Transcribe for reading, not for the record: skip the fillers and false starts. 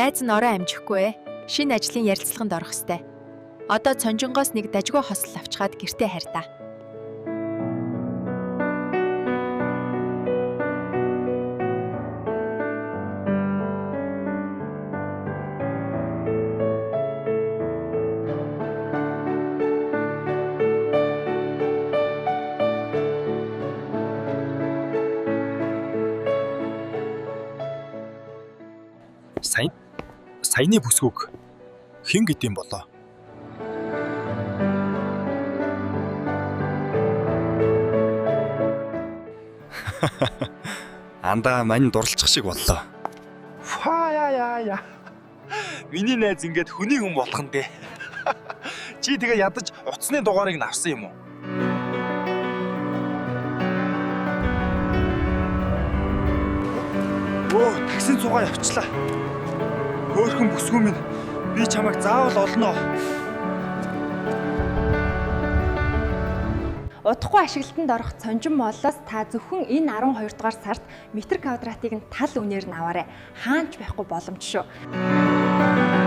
Найз нь орой амжихгүй ээ. Шинэ ажлын ярилцлаганд орох ёстой. Одоо цонжингоос нэг дажгүй хосол авчгаад гэртээ харьдаа. Саяны бүсгүйг хэн гэдэм болоо? Андаа мань дурлчих шиг боллоо. Яа. Миний найз ингээд хүний хүн болох нь дээ. Чи тэгээ ядаж утасны дугаарыг авсан юм уу? Таксин цугаа явчлаа. Хөөхөн бүсгүй минь би чамайг заавал олноо. Удахгүй ашиглалтанд орох цонжин моллоос та зөвхөн энэ 12 дугаар сард метр квадратыг нь тал үнээр нь аваарай. Хаанч байхгүй боломж шүү.